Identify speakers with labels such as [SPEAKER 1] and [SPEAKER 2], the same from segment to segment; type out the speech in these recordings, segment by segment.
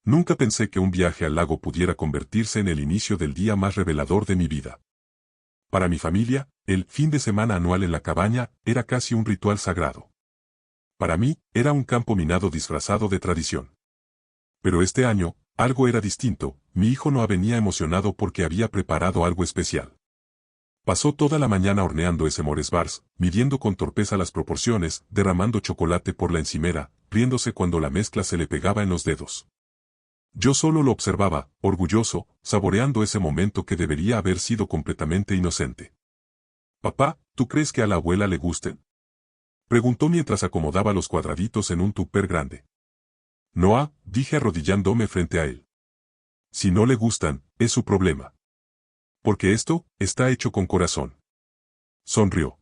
[SPEAKER 1] Nunca pensé que un viaje al lago pudiera convertirse en el inicio del día más revelador de mi vida. Para mi familia, el fin de semana anual en la cabaña era casi un ritual sagrado. Para mí, era un campo minado disfrazado de tradición. Pero este año, algo era distinto. Mi hijo no venía emocionado porque había preparado algo especial. Pasó toda la mañana horneando ese Mores Bars, midiendo con torpeza las proporciones, derramando chocolate por la encimera, riéndose cuando la mezcla se le pegaba en los dedos. Yo solo lo observaba, orgulloso, saboreando ese momento que debería haber sido completamente inocente. «Papá, ¿tú crees que a la abuela le gusten?», preguntó mientras acomodaba los cuadraditos en un tupper grande. «No, dije arrodillándome frente a él. «Si no le gustan, es su problema. Porque esto está hecho con corazón». Sonrió.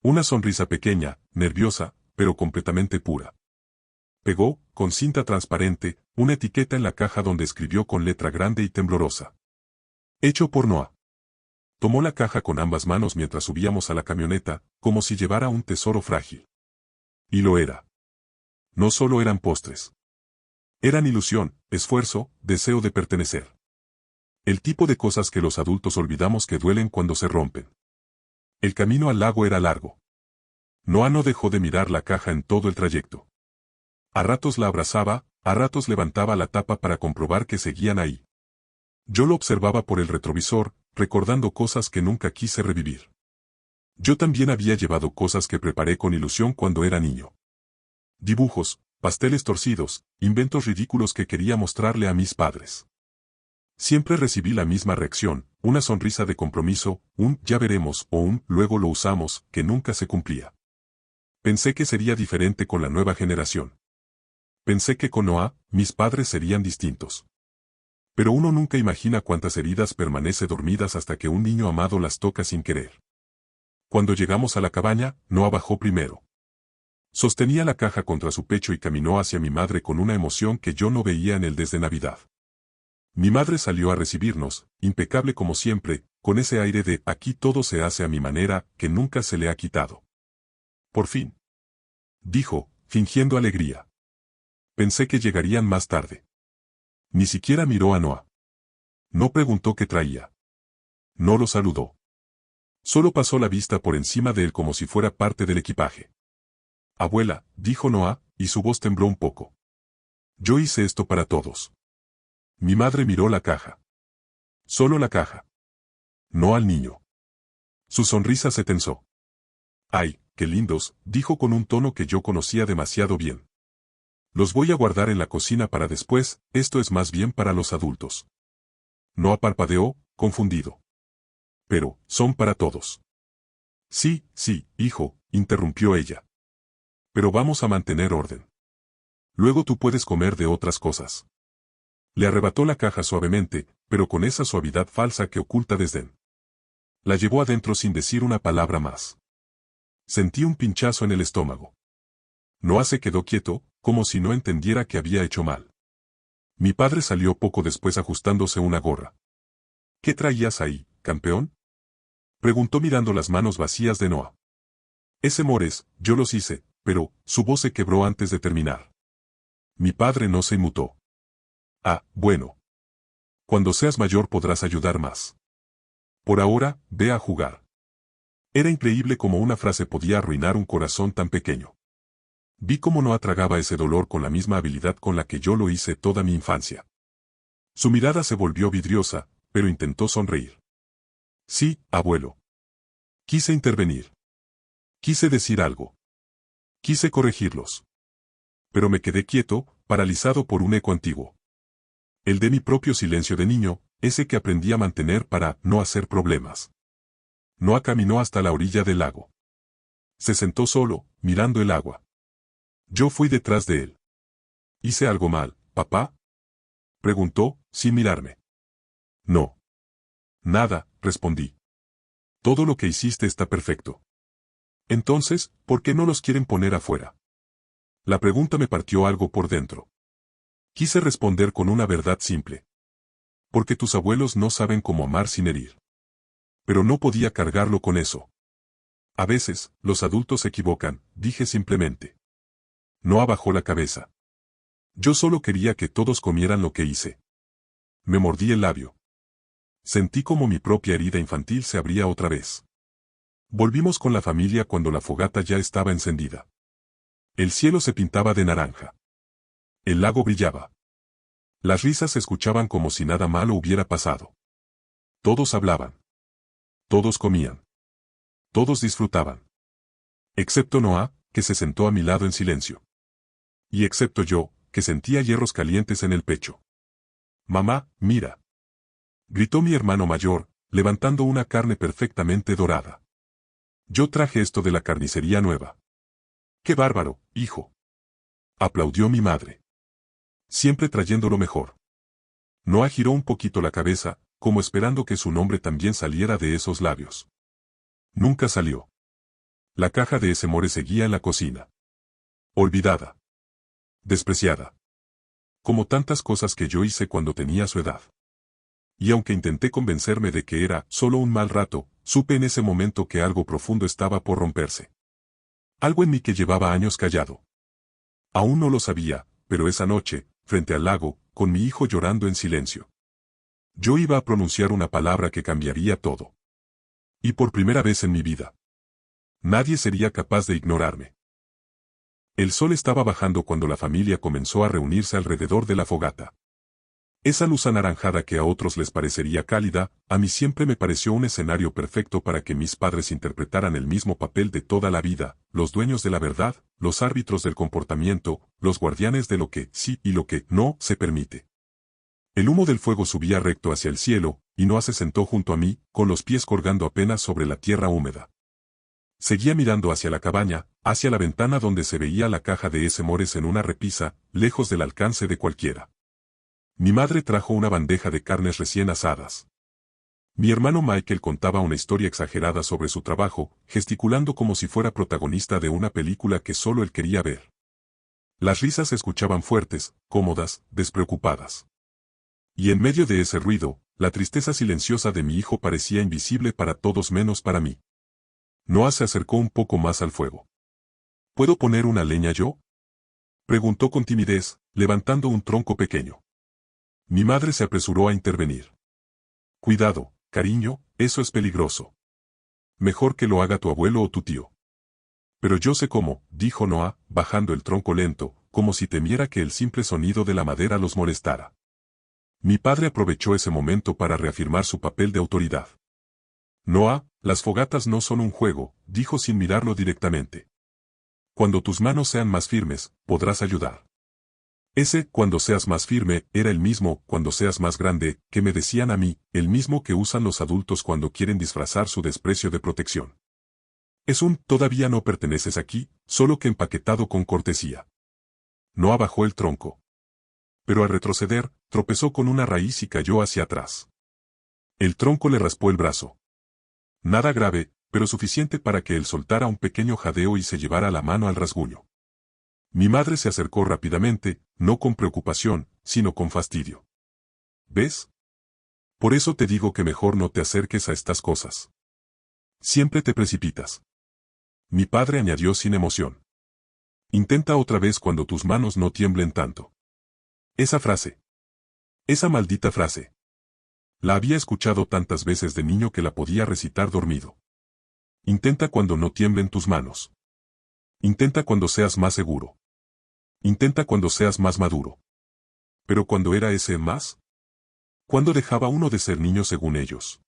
[SPEAKER 1] Una sonrisa pequeña, nerviosa, pero completamente pura. Pegó, con cinta transparente, una etiqueta en la caja donde escribió con letra grande y temblorosa: «Hecho por Noah». Tomó la caja con ambas manos mientras subíamos a la camioneta, como si llevara un tesoro frágil. Y lo era. No solo eran postres. Eran ilusión, esfuerzo, deseo de pertenecer. El tipo de cosas que los adultos olvidamos que duelen cuando se rompen. El camino al lago era largo. Noah no dejó de mirar la caja en todo el trayecto. A ratos la abrazaba, a ratos levantaba la tapa para comprobar que seguían ahí. Yo lo observaba por el retrovisor, recordando cosas que nunca quise revivir. Yo también había llevado cosas que preparé con ilusión cuando era niño. Dibujos, pasteles torcidos, inventos ridículos que quería mostrarle a mis padres. Siempre recibí la misma reacción, una sonrisa de compromiso, un «ya veremos» o un «luego lo usamos», que nunca se cumplía. Pensé que sería diferente con la nueva generación. Pensé que con Noah, mis padres serían distintos. Pero uno nunca imagina cuántas heridas permanece dormidas hasta que un niño amado las toca sin querer. Cuando llegamos a la cabaña, Noah bajó primero. Sostenía la caja contra su pecho y caminó hacia mi madre con una emoción que yo no veía en él desde Navidad. Mi madre salió a recibirnos, impecable como siempre, con ese aire de «aquí todo se hace a mi manera» que nunca se le ha quitado. «Por fin», dijo, fingiendo alegría. Pensé que llegarían más tarde. Ni siquiera miró a Noah. No preguntó qué traía. No lo saludó. Solo pasó la vista por encima de él como si fuera parte del equipaje. «Abuela», dijo Noah, y su voz tembló un poco. «Yo hice esto para todos». Mi madre miró la caja. Solo la caja. No al niño. Su sonrisa se tensó. «Ay, qué lindos», dijo con un tono que yo conocía demasiado bien. «Los voy a guardar en la cocina para después, esto es más bien para los adultos». Noah parpadeó, confundido. «Pero, son para todos». «Sí, sí, hijo», interrumpió ella. «Pero vamos a mantener orden. Luego tú puedes comer de otras cosas». Le arrebató la caja suavemente, pero con esa suavidad falsa que oculta desdén. La llevó adentro sin decir una palabra más. Sentí un pinchazo en el estómago. Noah se quedó quieto, como si no entendiera que había hecho mal. Mi padre salió poco después ajustándose una gorra. «¿Qué traías ahí, campeón?», preguntó mirando las manos vacías de Noah. «Ese Mores, yo los hice», pero su voz se quebró antes de terminar. Mi padre no se inmutó. «Ah, bueno. Cuando seas mayor podrás ayudar más. Por ahora, ve a jugar». Era increíble cómo una frase podía arruinar un corazón tan pequeño. Vi cómo Noah tragaba ese dolor con la misma habilidad con la que yo lo hice toda mi infancia. Su mirada se volvió vidriosa, pero intentó sonreír. «Sí, abuelo». Quise intervenir. Quise decir algo. Quise corregirlos. Pero me quedé quieto, paralizado por un eco antiguo. El de mi propio silencio de niño, ese que aprendí a mantener para no hacer problemas. Noah caminó hasta la orilla del lago. Se sentó solo, mirando el agua. Yo fui detrás de él. «¿Hice algo mal, papá?», preguntó, sin mirarme. «No. Nada», respondí. «Todo lo que hiciste está perfecto». «Entonces, ¿por qué no los quieren poner afuera?». La pregunta me partió algo por dentro. Quise responder con una verdad simple. «Porque tus abuelos no saben cómo amar sin herir». Pero no podía cargarlo con eso. «A veces, los adultos se equivocan», dije simplemente. Noah bajó la cabeza. Yo solo quería que todos comieran lo que hice. Me mordí el labio. Sentí como mi propia herida infantil se abría otra vez. Volvimos con la familia cuando la fogata ya estaba encendida. El cielo se pintaba de naranja. El lago brillaba. Las risas se escuchaban como si nada malo hubiera pasado. Todos hablaban. Todos comían. Todos disfrutaban. Excepto Noah, que se sentó a mi lado en silencio. Y excepto yo, que sentía hierros calientes en el pecho. «Mamá, mira», gritó mi hermano mayor, levantando una carne perfectamente dorada. «Yo traje esto de la carnicería nueva». «¡Qué bárbaro, hijo!», aplaudió mi madre. Siempre trayendo lo mejor. Noah giró un poquito la cabeza, como esperando que su nombre también saliera de esos labios. Nunca salió. La caja de ese more seguía en la cocina. Olvidada. Despreciada. Como tantas cosas que yo hice cuando tenía su edad. Y aunque intenté convencerme de que era solo un mal rato, supe en ese momento que algo profundo estaba por romperse. Algo en mí que llevaba años callado. Aún no lo sabía, pero esa noche, frente al lago, con mi hijo llorando en silencio. Yo iba a pronunciar una palabra que cambiaría todo. Y por primera vez en mi vida. Nadie sería capaz de ignorarme. El sol estaba bajando cuando la familia comenzó a reunirse alrededor de la fogata. Esa luz anaranjada que a otros les parecería cálida, a mí siempre me pareció un escenario perfecto para que mis padres interpretaran el mismo papel de toda la vida, los dueños de la verdad, los árbitros del comportamiento, los guardianes de lo que sí y lo que no se permite. El humo del fuego subía recto hacia el cielo, y Noah se sentó junto a mí, con los pies colgando apenas sobre la tierra húmeda. Seguía mirando hacia la cabaña, hacia la ventana donde se veía la caja de ese mores en una repisa, lejos del alcance de cualquiera. Mi madre trajo una bandeja de carnes recién asadas. Mi hermano Michael contaba una historia exagerada sobre su trabajo, gesticulando como si fuera protagonista de una película que solo él quería ver. Las risas se escuchaban fuertes, cómodas, despreocupadas. Y en medio de ese ruido, la tristeza silenciosa de mi hijo parecía invisible para todos menos para mí. Noah se acercó un poco más al fuego. ¿Puedo poner una leña yo?, preguntó con timidez, levantando un tronco pequeño. Mi madre se apresuró a intervenir. Cuidado, cariño, eso es peligroso. Mejor que lo haga tu abuelo o tu tío. Pero yo sé cómo, dijo Noah, bajando el tronco lento, como si temiera que el simple sonido de la madera los molestara. Mi padre aprovechó ese momento para reafirmar su papel de autoridad. Noah, las fogatas no son un juego, dijo sin mirarlo directamente. Cuando tus manos sean más firmes, podrás ayudar. Ese, cuando seas más firme, era el mismo, cuando seas más grande, que me decían a mí, el mismo que usan los adultos cuando quieren disfrazar su desprecio de protección. Es un, todavía no perteneces aquí, solo que empaquetado con cortesía. Noah bajó el tronco. Pero al retroceder, tropezó con una raíz y cayó hacia atrás. El tronco le raspó el brazo. Nada grave, pero suficiente para que él soltara un pequeño jadeo y se llevara la mano al rasguño. Mi madre se acercó rápidamente, no con preocupación, sino con fastidio. ¿Ves? Por eso te digo que mejor no te acerques a estas cosas. Siempre te precipitas. Mi padre añadió sin emoción. Intenta otra vez cuando tus manos no tiemblen tanto. Esa frase. Esa maldita frase. La había escuchado tantas veces de niño que la podía recitar dormido. Intenta cuando no tiemblen tus manos. Intenta cuando seas más seguro. Intenta cuando seas más maduro. Pero cuando era ese más, ¿cuándo dejaba uno de ser niño según ellos?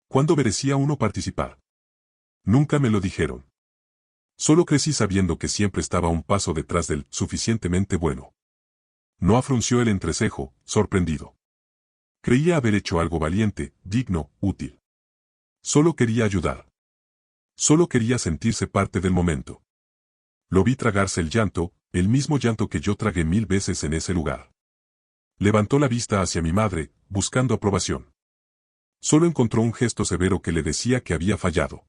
[SPEAKER 1] ¿Cuándo merecía uno participar? Nunca me lo dijeron. Solo crecí sabiendo que siempre estaba un paso detrás del suficientemente bueno. Noah frunció el entrecejo, sorprendido. Creía haber hecho algo valiente, digno, útil. Solo quería ayudar. Solo quería sentirse parte del momento. Lo vi tragarse el llanto, el mismo llanto que yo tragué 1000 veces en ese lugar. Levantó la vista hacia mi madre, buscando aprobación. Solo encontró un gesto severo que le decía que había fallado.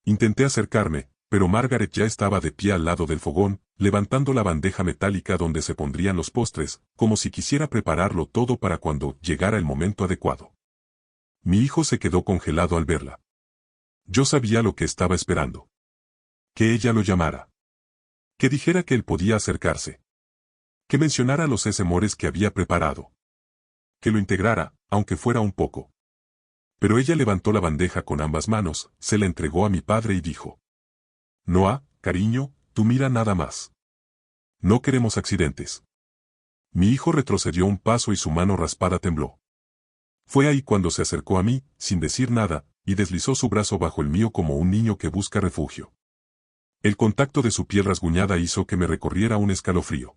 [SPEAKER 1] Intenté acercarme, pero Margaret ya estaba de pie al lado del fogón, levantando la bandeja metálica donde se pondrían los postres, como si quisiera prepararlo todo para cuando llegara el momento adecuado. Mi hijo se quedó congelado al verla. Yo sabía lo que estaba esperando. Que ella lo llamara. Que dijera que él podía acercarse. Que mencionara los esemores que había preparado. Que lo integrara, aunque fuera un poco. Pero ella levantó la bandeja con ambas manos, se la entregó a mi padre y dijo: Noah, cariño, tú mira nada más. No queremos accidentes. Mi hijo retrocedió un paso y su mano raspada tembló. Fue ahí cuando se acercó a mí, sin decir nada, y deslizó su brazo bajo el mío como un niño que busca refugio. El contacto de su piel rasguñada hizo que me recorriera un escalofrío.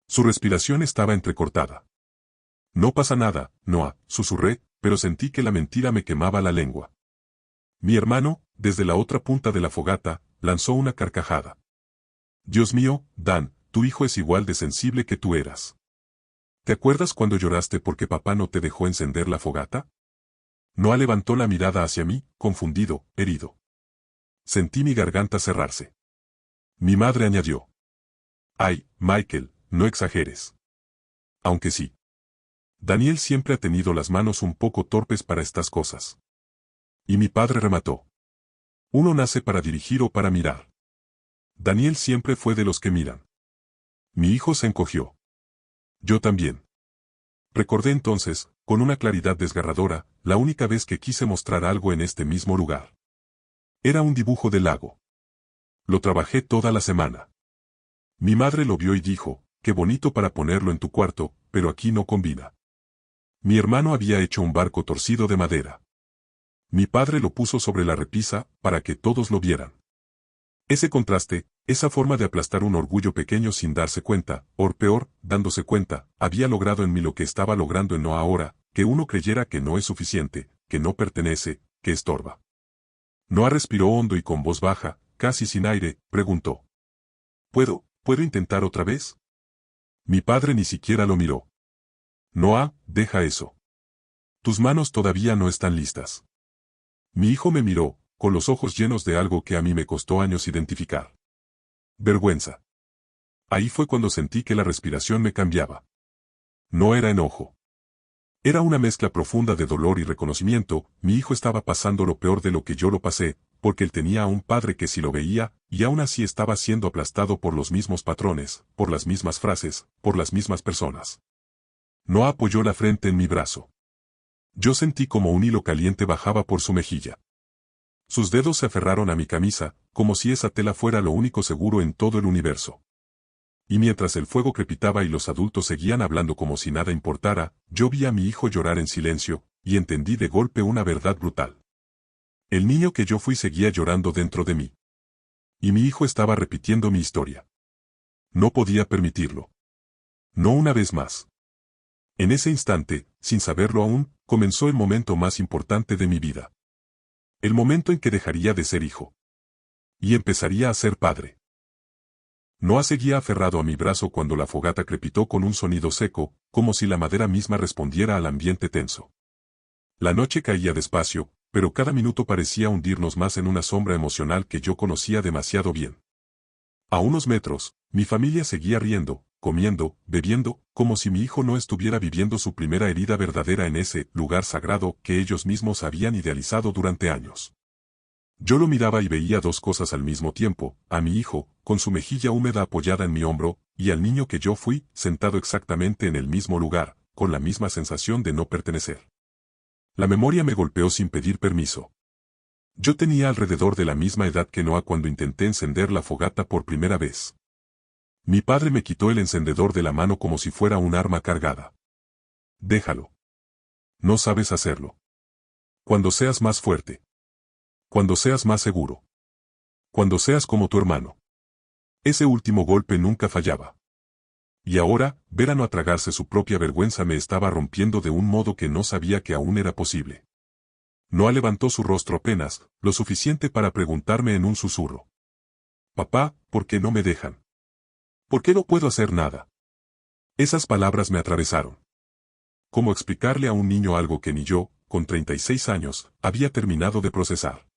[SPEAKER 1] Su respiración estaba entrecortada. No pasa nada, Noah, susurré, pero sentí que la mentira me quemaba la lengua. Mi hermano, desde la otra punta de la fogata, lanzó una carcajada. Dios mío, Dan, tu hijo es igual de sensible que tú eras. ¿Te acuerdas cuando lloraste porque papá no te dejó encender la fogata? Noah levantó la mirada hacia mí, confundido, herido. Sentí mi garganta cerrarse. Mi madre añadió: Ay, Michael, no exageres. Aunque sí. Daniel siempre ha tenido las manos un poco torpes para estas cosas. Y mi padre remató: Uno nace para dirigir o para mirar. Daniel siempre fue de los que miran. Mi hijo se encogió. Yo también. Recordé entonces, con una claridad desgarradora, la única vez que quise mostrar algo en este mismo lugar. Era un dibujo del lago. Lo trabajé toda la semana. Mi madre lo vio y dijo: Qué bonito para ponerlo en tu cuarto, pero aquí no combina. Mi hermano había hecho un barco torcido de madera. Mi padre lo puso sobre la repisa, para que todos lo vieran. Ese contraste, esa forma de aplastar un orgullo pequeño sin darse cuenta, o peor, dándose cuenta, había logrado en mí lo que estaba logrando en Noah ahora, que uno creyera que no es suficiente, que no pertenece, que estorba. Noah respiró hondo y con voz baja, casi sin aire, preguntó: ¿Puedo intentar otra vez? Mi padre ni siquiera lo miró. Noah, deja eso. Tus manos todavía no están listas. Mi hijo me miró, con los ojos llenos de algo que a mí me costó años identificar. Vergüenza. Ahí fue cuando sentí que la respiración me cambiaba. No era enojo. Era una mezcla profunda de dolor y reconocimiento. Mi hijo estaba pasando lo peor de lo que yo lo pasé, porque él tenía a un padre que sí lo veía, y aún así estaba siendo aplastado por los mismos patrones, por las mismas frases, por las mismas personas. No apoyó la frente en mi brazo. Yo sentí como un hilo caliente bajaba por su mejilla. Sus dedos se aferraron a mi camisa, como si esa tela fuera lo único seguro en todo el universo. Y mientras el fuego crepitaba y los adultos seguían hablando como si nada importara, yo vi a mi hijo llorar en silencio, y entendí de golpe una verdad brutal. El niño que yo fui seguía llorando dentro de mí. Y mi hijo estaba repitiendo mi historia. No podía permitirlo. No una vez más. En ese instante, sin saberlo aún, comenzó el momento más importante de mi vida. El momento en que dejaría de ser hijo. Y empezaría a ser padre. Noah seguía aferrado a mi brazo cuando la fogata crepitó con un sonido seco, como si la madera misma respondiera al ambiente tenso. La noche caía despacio, pero cada minuto parecía hundirnos más en una sombra emocional que yo conocía demasiado bien. A unos metros, mi familia seguía riendo, comiendo, bebiendo, como si mi hijo no estuviera viviendo su primera herida verdadera en ese lugar sagrado que ellos mismos habían idealizado durante años. Yo lo miraba y veía dos cosas al mismo tiempo: a mi hijo, con su mejilla húmeda apoyada en mi hombro, y al niño que yo fui, sentado exactamente en el mismo lugar, con la misma sensación de no pertenecer. La memoria me golpeó sin pedir permiso. Yo tenía alrededor de la misma edad que Noah cuando intenté encender la fogata por primera vez. Mi padre me quitó el encendedor de la mano como si fuera un arma cargada. Déjalo. No sabes hacerlo. Cuando seas más fuerte. Cuando seas más seguro. Cuando seas como tu hermano. Ese último golpe nunca fallaba. Y ahora, ver a Noah tragarse su propia vergüenza me estaba rompiendo de un modo que no sabía que aún era posible. Noah levantó su rostro apenas, lo suficiente para preguntarme en un susurro: Papá, ¿por qué no me dejan? ¿Por qué no puedo hacer nada? Esas palabras me atravesaron. ¿Cómo explicarle a un niño algo que ni yo, con 36 años, había terminado de procesar?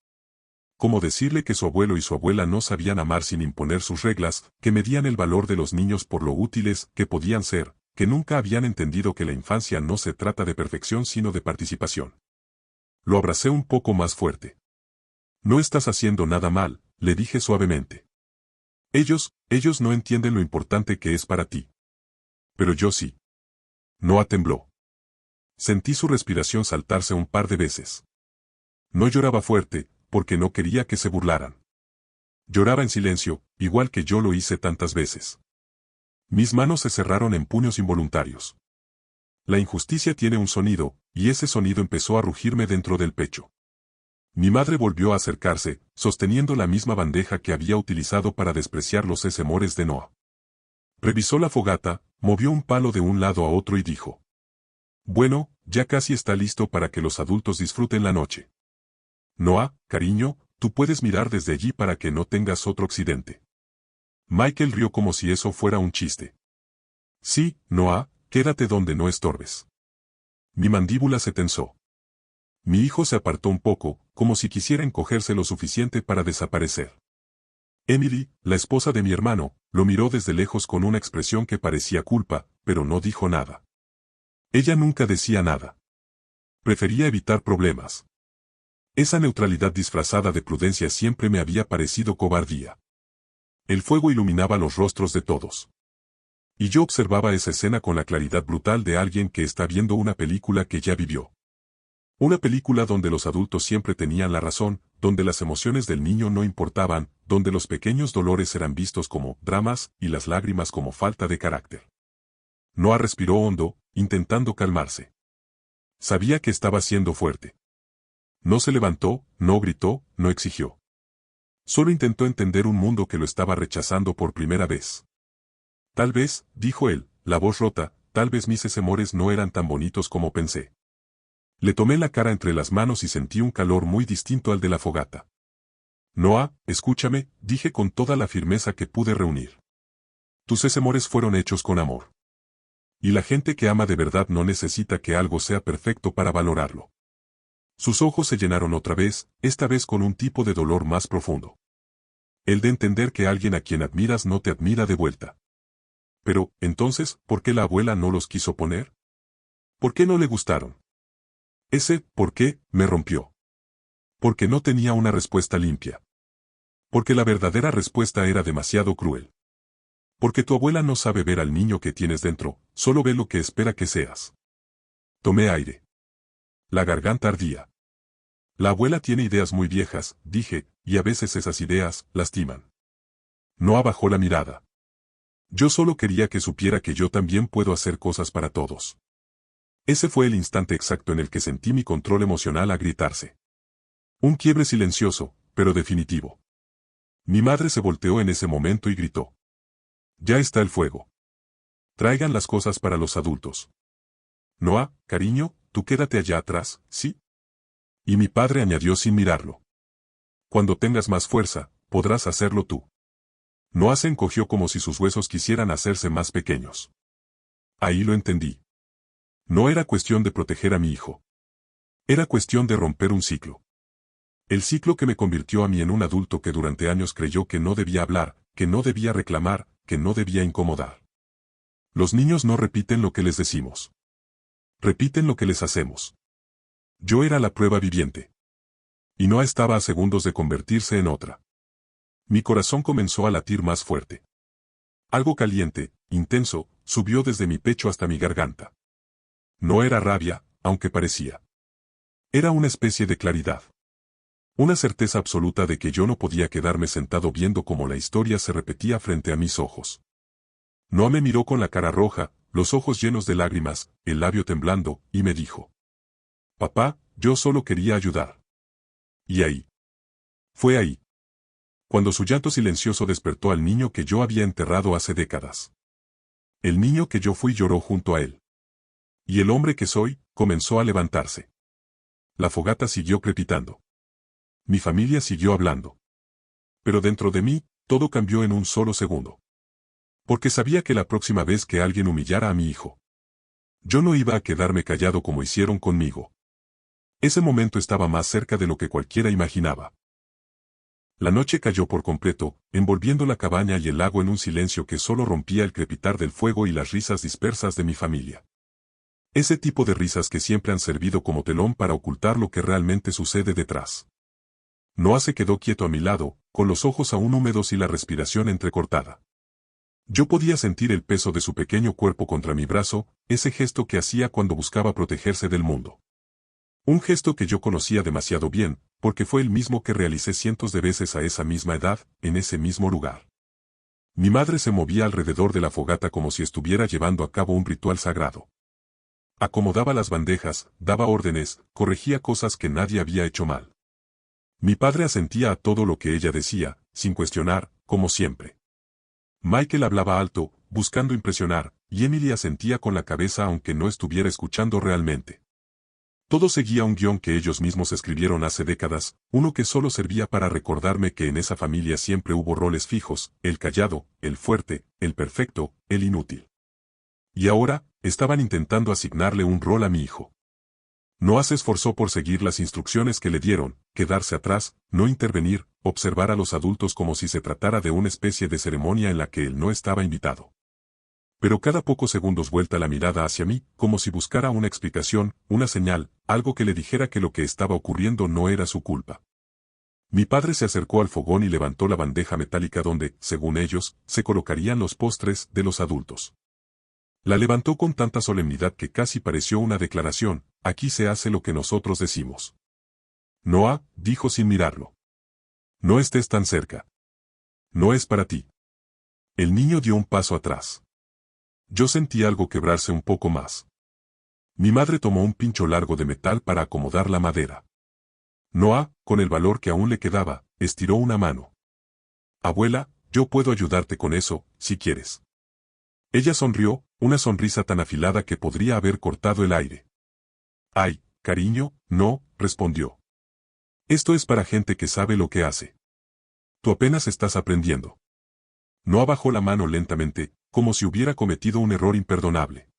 [SPEAKER 1] ¿Cómo decirle que su abuelo y su abuela no sabían amar sin imponer sus reglas, que medían el valor de los niños por lo útiles que podían ser, que nunca habían entendido que la infancia no se trata de perfección sino de participación? Lo abracé un poco más fuerte. No estás haciendo nada mal, le dije suavemente. Ellos no entienden lo importante que es para ti. Pero yo sí. Noah tembló. Sentí su respiración saltarse un par de veces. No lloraba fuerte, porque no quería que se burlaran. Lloraba en silencio, igual que yo lo hice tantas veces. Mis manos se cerraron en puños involuntarios. La injusticia tiene un sonido, y ese sonido empezó a rugirme dentro del pecho. Mi madre volvió a acercarse, sosteniendo la misma bandeja que había utilizado para despreciar los sesemores de Noah. Revisó la fogata, movió un palo de un lado a otro y dijo: «Bueno, ya casi está listo para que los adultos disfruten la noche. Noah, cariño, tú puedes mirar desde allí para que no tengas otro accidente». Michael rió como si eso fuera un chiste. «Sí, Noah, quédate donde no estorbes». Mi mandíbula se tensó. Mi hijo se apartó un poco, como si quisiera encogerse lo suficiente para desaparecer. Emily, la esposa de mi hermano, lo miró desde lejos con una expresión que parecía culpa, pero no dijo nada. Ella nunca decía nada. Prefería evitar problemas. Esa neutralidad disfrazada de prudencia siempre me había parecido cobardía. El fuego iluminaba los rostros de todos. Y yo observaba esa escena con la claridad brutal de alguien que está viendo una película que ya vivió. Una película donde los adultos siempre tenían la razón, donde las emociones del niño no importaban, donde los pequeños dolores eran vistos como dramas y las lágrimas como falta de carácter. Noah respiró hondo, intentando calmarse. Sabía que estaba siendo fuerte. No se levantó, no gritó, no exigió. Solo intentó entender un mundo que lo estaba rechazando por primera vez. Tal vez, dijo él, la voz rota, tal vez mis sesemores no eran tan bonitos como pensé. Le tomé la cara entre las manos y sentí un calor muy distinto al de la fogata. Noah, escúchame, dije con toda la firmeza que pude reunir. Tus sesemores fueron hechos con amor. Y la gente que ama de verdad no necesita que algo sea perfecto para valorarlo. Sus ojos se llenaron otra vez, esta vez con un tipo de dolor más profundo. El de entender que alguien a quien admiras no te admira de vuelta. Pero, entonces, ¿por qué la abuela no los quiso poner? ¿Por qué no le gustaron? Ese «por qué» me rompió. Porque no tenía una respuesta limpia. Porque la verdadera respuesta era demasiado cruel. Porque tu abuela no sabe ver al niño que tienes dentro, solo ve lo que espera que seas. Tomé aire. La garganta ardía. La abuela tiene ideas muy viejas, dije, y a veces esas ideas lastiman. No abajó la mirada. Yo solo quería que supiera que yo también puedo hacer cosas para todos. Ese fue el instante exacto en el que sentí mi control emocional agrietarse. Un quiebre silencioso, pero definitivo. Mi madre se volteó en ese momento y gritó: «Ya está el fuego. Traigan las cosas para los adultos. Noah, cariño, tú quédate allá atrás, ¿sí?» Y mi padre añadió sin mirarlo: «Cuando tengas más fuerza, podrás hacerlo tú». Noah se encogió como si sus huesos quisieran hacerse más pequeños. Ahí lo entendí. No era cuestión de proteger a mi hijo. Era cuestión de romper un ciclo. El ciclo que me convirtió a mí en un adulto que durante años creyó que no debía hablar, que no debía reclamar, que no debía incomodar. Los niños no repiten lo que les decimos. Repiten lo que les hacemos. Yo era la prueba viviente. Y no estaba a segundos de convertirse en otra. Mi corazón comenzó a latir más fuerte. Algo caliente, intenso, subió desde mi pecho hasta mi garganta. No era rabia, aunque parecía. Era una especie de claridad. Una certeza absoluta de que yo no podía quedarme sentado viendo cómo la historia se repetía frente a mis ojos. Noah me miró con la cara roja, los ojos llenos de lágrimas, el labio temblando, y me dijo: «Papá, yo solo quería ayudar». Y ahí. Fue ahí. Cuando su llanto silencioso despertó al niño que yo había enterrado hace décadas. El niño que yo fui lloró junto a él. Y el hombre que soy, comenzó a levantarse. La fogata siguió crepitando. Mi familia siguió hablando. Pero dentro de mí, todo cambió en un solo segundo. Porque sabía que la próxima vez que alguien humillara a mi hijo, yo no iba a quedarme callado como hicieron conmigo. Ese momento estaba más cerca de lo que cualquiera imaginaba. La noche cayó por completo, envolviendo la cabaña y el lago en un silencio que solo rompía el crepitar del fuego y las risas dispersas de mi familia. Ese tipo de risas que siempre han servido como telón para ocultar lo que realmente sucede detrás. Noah se quedó quieto a mi lado, con los ojos aún húmedos y la respiración entrecortada. Yo podía sentir el peso de su pequeño cuerpo contra mi brazo, ese gesto que hacía cuando buscaba protegerse del mundo. Un gesto que yo conocía demasiado bien, porque fue el mismo que realicé cientos de veces a esa misma edad, en ese mismo lugar. Mi madre se movía alrededor de la fogata como si estuviera llevando a cabo un ritual sagrado. Acomodaba las bandejas, daba órdenes, corregía cosas que nadie había hecho mal. Mi padre asentía a todo lo que ella decía, sin cuestionar, como siempre. Michael hablaba alto, buscando impresionar, y Emily asentía con la cabeza aunque no estuviera escuchando realmente. Todo seguía un guión que ellos mismos escribieron hace décadas, uno que solo servía para recordarme que en esa familia siempre hubo roles fijos, el callado, el fuerte, el perfecto, el inútil. Y ahora, estaban intentando asignarle un rol a mi hijo. Noah se esforzó por seguir las instrucciones que le dieron, quedarse atrás, no intervenir, observar a los adultos como si se tratara de una especie de ceremonia en la que él no estaba invitado. Pero cada pocos segundos vuelta la mirada hacia mí, como si buscara una explicación, una señal, algo que le dijera que lo que estaba ocurriendo no era su culpa. Mi padre se acercó al fogón y levantó la bandeja metálica donde, según ellos, se colocarían los postres de los adultos. La levantó con tanta solemnidad que casi pareció una declaración: aquí se hace lo que nosotros decimos. Noah, dijo sin mirarlo. No estés tan cerca. No es para ti. El niño dio un paso atrás. Yo sentí algo quebrarse un poco más. Mi madre tomó un pincho largo de metal para acomodar la madera. Noah, con el valor que aún le quedaba, estiró una mano. Abuela, yo puedo ayudarte con eso, si quieres. Ella sonrió, una sonrisa tan afilada que podría haber cortado el aire. Ay, cariño, no, respondió. Esto es para gente que sabe lo que hace. Tú apenas estás aprendiendo. Noah bajó la mano lentamente, como si hubiera cometido un error imperdonable.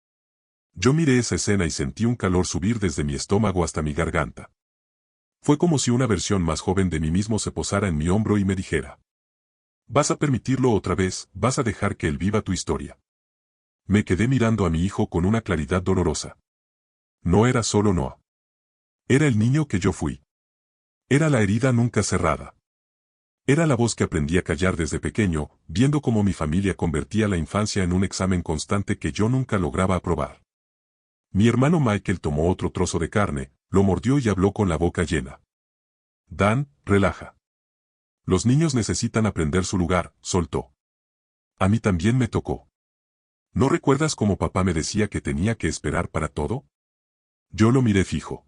[SPEAKER 1] Yo miré esa escena y sentí un calor subir desde mi estómago hasta mi garganta. Fue como si una versión más joven de mí mismo se posara en mi hombro y me dijera: vas a permitirlo otra vez, vas a dejar que él viva tu historia. Me quedé mirando a mi hijo con una claridad dolorosa. No era solo Noah. Era el niño que yo fui. Era la herida nunca cerrada. Era la voz que aprendí a callar desde pequeño, viendo cómo mi familia convertía la infancia en un examen constante que yo nunca lograba aprobar. Mi hermano Michael tomó otro trozo de carne, lo mordió y habló con la boca llena. Dan, relaja. Los niños necesitan aprender su lugar, soltó. A mí también me tocó. ¿No recuerdas cómo papá me decía que tenía que esperar para todo? Yo lo miré fijo.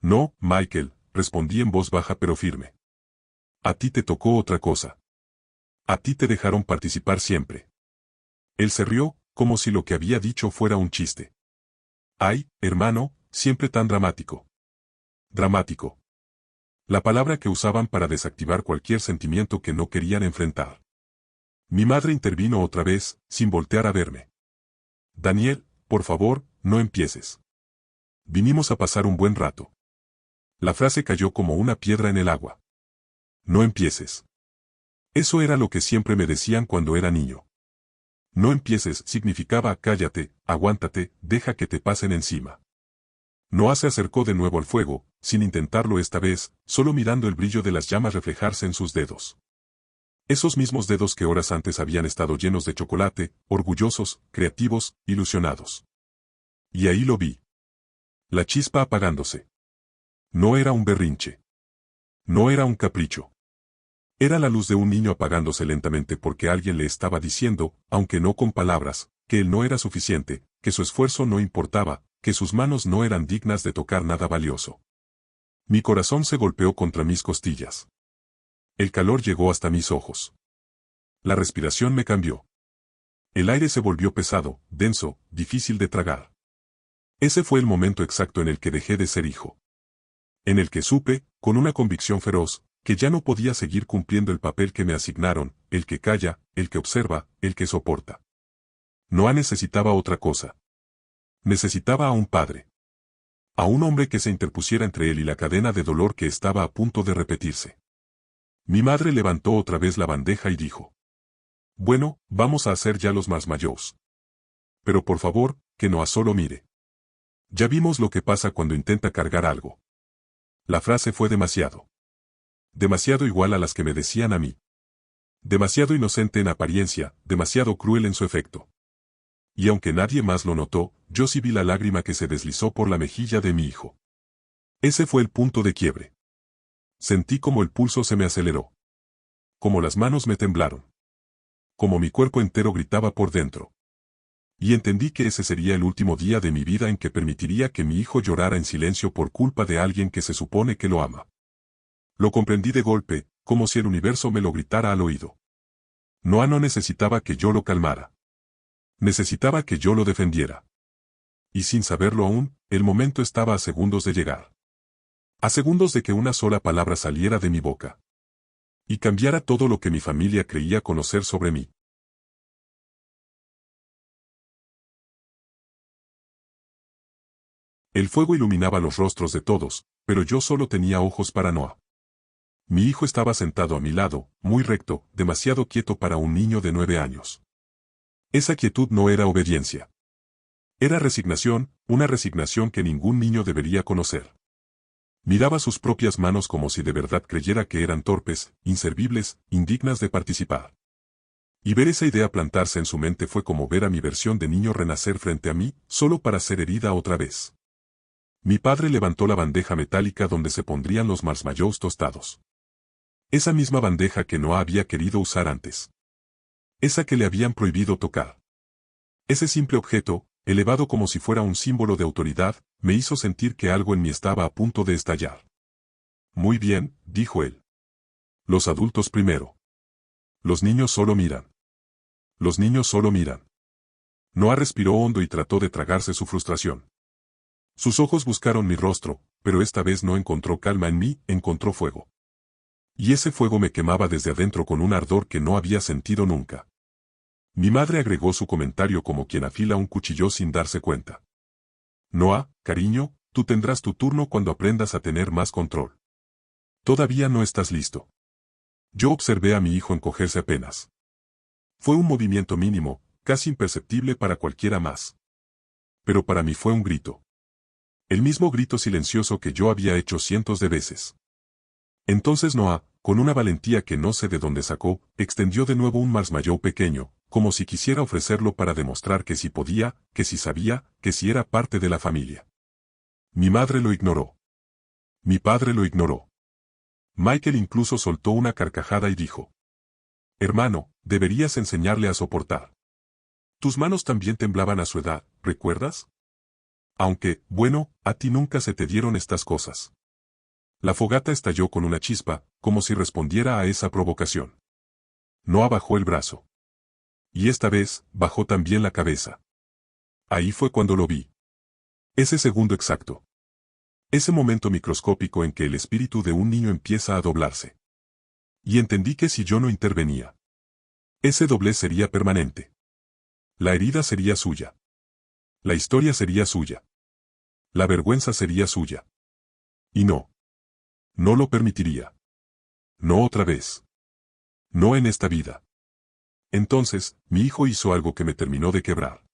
[SPEAKER 1] No, Michael, respondí en voz baja pero firme. A ti te tocó otra cosa. A ti te dejaron participar siempre. Él se rió, como si lo que había dicho fuera un chiste. Ay, hermano, siempre tan dramático. Dramático. La palabra que usaban para desactivar cualquier sentimiento que no querían enfrentar. Mi madre intervino otra vez, sin voltear a verme. Daniel, por favor, no empieces. Vinimos a pasar un buen rato. La frase cayó como una piedra en el agua. No empieces. Eso era lo que siempre me decían cuando era niño. No empieces significaba cállate, aguántate, deja que te pasen encima. Noah se acercó de nuevo al fuego, sin intentarlo esta vez, solo mirando el brillo de las llamas reflejarse en sus dedos. Esos mismos dedos que horas antes habían estado llenos de chocolate, orgullosos, creativos, ilusionados. Y ahí lo vi. La chispa apagándose. No era un berrinche. No era un capricho. Era la luz de un niño apagándose lentamente porque alguien le estaba diciendo, aunque no con palabras, que él no era suficiente, que su esfuerzo no importaba, que sus manos no eran dignas de tocar nada valioso. Mi corazón se golpeó contra mis costillas. El calor llegó hasta mis ojos. La respiración me cambió. El aire se volvió pesado, denso, difícil de tragar. Ese fue el momento exacto en el que dejé de ser hijo. En el que supe, con una convicción feroz, que ya no podía seguir cumpliendo el papel que me asignaron, el que calla, el que observa, el que soporta. Noah necesitaba otra cosa. Necesitaba a un padre. A un hombre que se interpusiera entre él y la cadena de dolor que estaba a punto de repetirse. Mi madre levantó otra vez la bandeja y dijo: bueno, vamos a hacer ya los marshmallows. Pero por favor, que Noah solo mire. Ya vimos lo que pasa cuando intenta cargar algo. La frase fue demasiado. Demasiado igual a las que me decían a mí. Demasiado inocente en apariencia, demasiado cruel en su efecto. Y aunque nadie más lo notó, yo sí vi la lágrima que se deslizó por la mejilla de mi hijo. Ese fue el punto de quiebre. Sentí como el pulso se me aceleró. Como las manos me temblaron. Como mi cuerpo entero gritaba por dentro. Y entendí que ese sería el último día de mi vida en que permitiría que mi hijo llorara en silencio por culpa de alguien que se supone que lo ama. Lo comprendí de golpe, como si el universo me lo gritara al oído. Noah no necesitaba que yo lo calmara. Necesitaba que yo lo defendiera. Y sin saberlo aún, el momento estaba a segundos de llegar. A segundos de que una sola palabra saliera de mi boca. Y cambiara todo lo que mi familia creía conocer sobre mí. El fuego iluminaba los rostros de todos, pero yo solo tenía ojos para Noah. Mi hijo estaba sentado a mi lado, muy recto, demasiado quieto para un niño de 9 años. Esa quietud no era obediencia. Era resignación, una resignación que ningún niño debería conocer. Miraba sus propias manos como si de verdad creyera que eran torpes, inservibles, indignas de participar. Y ver esa idea plantarse en su mente fue como ver a mi versión de niño renacer frente a mí, solo para ser herida otra vez. Mi padre levantó la bandeja metálica donde se pondrían los marshmallows tostados. Esa misma bandeja que no había querido usar antes. Esa que le habían prohibido tocar. Ese simple objeto, elevado como si fuera un símbolo de autoridad, me hizo sentir que algo en mí estaba a punto de estallar. Muy bien, dijo él. Los adultos primero. Los niños solo miran. Los niños solo miran. Noah respiró hondo y trató de tragarse su frustración. Sus ojos buscaron mi rostro, pero esta vez no encontró calma en mí, encontró fuego. Y ese fuego me quemaba desde adentro con un ardor que no había sentido nunca. Mi madre agregó su comentario como quien afila un cuchillo sin darse cuenta. Noah, cariño, tú tendrás tu turno cuando aprendas a tener más control. Todavía no estás listo. Yo observé a mi hijo encogerse apenas. Fue un movimiento mínimo, casi imperceptible para cualquiera más. Pero para mí fue un grito. El mismo grito silencioso que yo había hecho cientos de veces. Entonces Noah, con una valentía que no sé de dónde sacó, extendió de nuevo un marshmallow pequeño, como si quisiera ofrecerlo para demostrar que sí podía, que sí sabía, que sí era parte de la familia. Mi madre lo ignoró. Mi padre lo ignoró. Michael incluso soltó una carcajada y dijo: Hermano, deberías enseñarle a soportar. Tus manos también temblaban a su edad, ¿recuerdas? Aunque, bueno, a ti nunca se te dieron estas cosas. La fogata estalló con una chispa, como si respondiera a esa provocación. Noah bajó el brazo. Y esta vez, bajó también la cabeza. Ahí fue cuando lo vi. Ese segundo exacto. Ese momento microscópico en que el espíritu de un niño empieza a doblarse. Y entendí que si yo no intervenía, ese doblez sería permanente. La herida sería suya. La historia sería suya. La vergüenza sería suya. Y no. No lo permitiría. No otra vez. No en esta vida. Entonces, mi hijo hizo algo que me terminó de quebrar.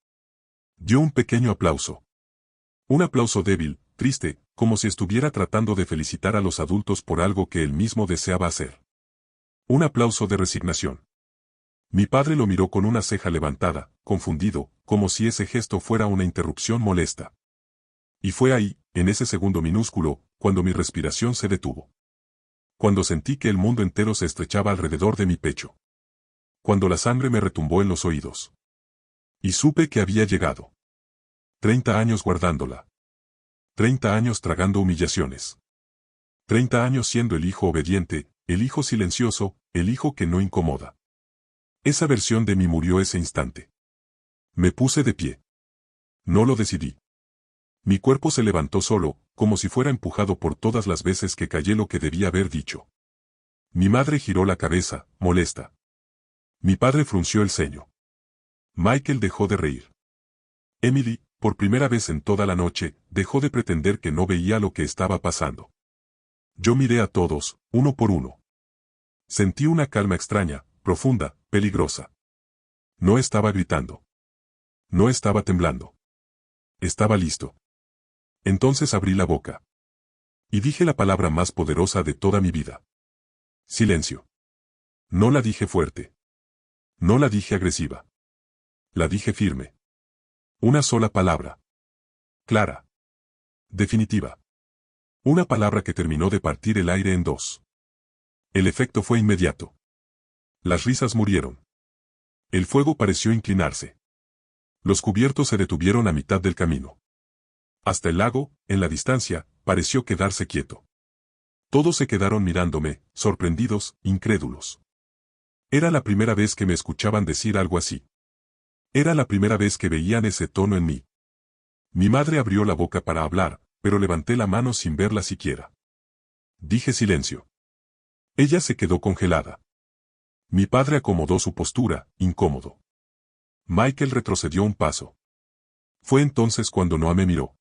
[SPEAKER 1] Dio un pequeño aplauso. Un aplauso débil, triste, como si estuviera tratando de felicitar a los adultos por algo que él mismo deseaba hacer. Un aplauso de resignación. Mi padre lo miró con una ceja levantada, confundido, como si ese gesto fuera una interrupción molesta. Y fue ahí, en ese segundo minúsculo, cuando mi respiración se detuvo. Cuando sentí que el mundo entero se estrechaba alrededor de mi pecho. Cuando la sangre me retumbó en los oídos. Y supe que había llegado. 30 años guardándola. 30 años tragando humillaciones. 30 años siendo el hijo obediente, el hijo silencioso, el hijo que no incomoda. Esa versión de mí murió ese instante. Me puse de pie. No lo decidí. Mi cuerpo se levantó solo, como si fuera empujado por todas las veces que callé lo que debía haber dicho. Mi madre giró la cabeza, molesta. Mi padre frunció el ceño. Michael dejó de reír. Emily, por primera vez en toda la noche, dejó de pretender que no veía lo que estaba pasando. Yo miré a todos, uno por uno. Sentí una calma extraña, profunda, peligrosa. No estaba gritando. No estaba temblando. Estaba listo. Entonces abrí la boca. Y dije la palabra más poderosa de toda mi vida. Silencio. No la dije fuerte. No la dije agresiva. La dije firme. Una sola palabra. Clara. Definitiva. Una palabra que terminó de partir el aire en dos. El efecto fue inmediato. Las risas murieron. El fuego pareció inclinarse. Los cubiertos se detuvieron a mitad del camino. Hasta el lago, en la distancia, pareció quedarse quieto. Todos se quedaron mirándome, sorprendidos, incrédulos. Era la primera vez que me escuchaban decir algo así. Era la primera vez que veían ese tono en mí. Mi madre abrió la boca para hablar, pero levanté la mano sin verla siquiera. Dije silencio. Ella se quedó congelada. Mi padre acomodó su postura, incómodo. Michael retrocedió un paso. Fue entonces cuando Noah me miró.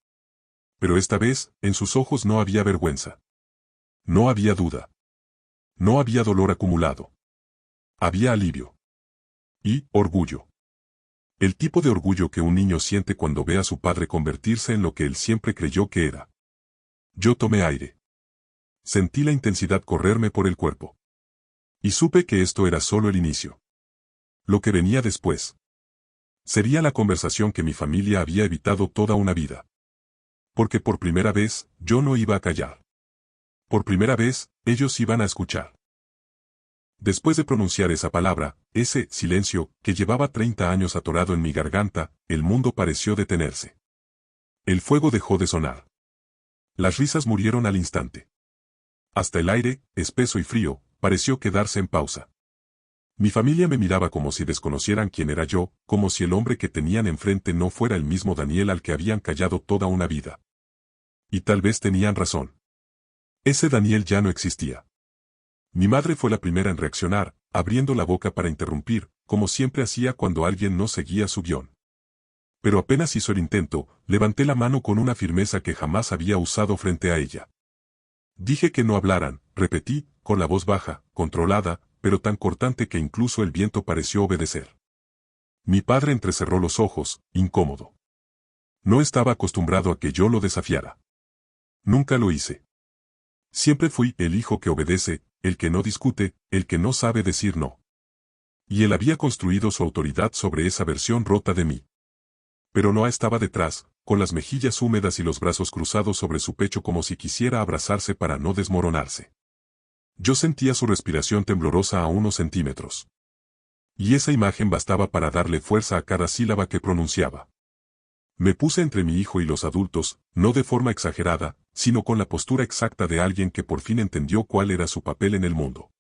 [SPEAKER 1] Pero esta vez, en sus ojos no había vergüenza. No había duda. No había dolor acumulado. Había alivio. Y orgullo. El tipo de orgullo que un niño siente cuando ve a su padre convertirse en lo que él siempre creyó que era. Yo tomé aire. Sentí la intensidad correrme por el cuerpo. Y supe que esto era solo el inicio. Lo que venía después. Sería la conversación que mi familia había evitado toda una vida. Porque por primera vez, yo no iba a callar. Por primera vez, ellos iban a escuchar. Después de pronunciar esa palabra, ese silencio, que llevaba 30 años atorado en mi garganta, el mundo pareció detenerse. El fuego dejó de sonar. Las risas murieron al instante. Hasta el aire, espeso y frío, pareció quedarse en pausa. Mi familia me miraba como si desconocieran quién era yo, como si el hombre que tenían enfrente no fuera el mismo Daniel al que habían callado toda una vida. Y tal vez tenían razón. Ese Daniel ya no existía. Mi madre fue la primera en reaccionar, abriendo la boca para interrumpir, como siempre hacía cuando alguien no seguía su guión. Pero apenas hizo el intento, levanté la mano con una firmeza que jamás había usado frente a ella. Dije que no hablaran, repetí, con la voz baja, controlada, pero tan cortante que incluso el viento pareció obedecer. Mi padre entrecerró los ojos, incómodo. No estaba acostumbrado a que yo lo desafiara. Nunca lo hice. Siempre fui el hijo que obedece, el que no discute, el que no sabe decir no. Y él había construido su autoridad sobre esa versión rota de mí. Pero Noah estaba detrás, con las mejillas húmedas y los brazos cruzados sobre su pecho como si quisiera abrazarse para no desmoronarse. Yo sentía su respiración temblorosa a unos centímetros. Y esa imagen bastaba para darle fuerza a cada sílaba que pronunciaba. Me puse entre mi hijo y los adultos, no de forma exagerada, sino con la postura exacta de alguien que por fin entendió cuál era su papel en el mundo.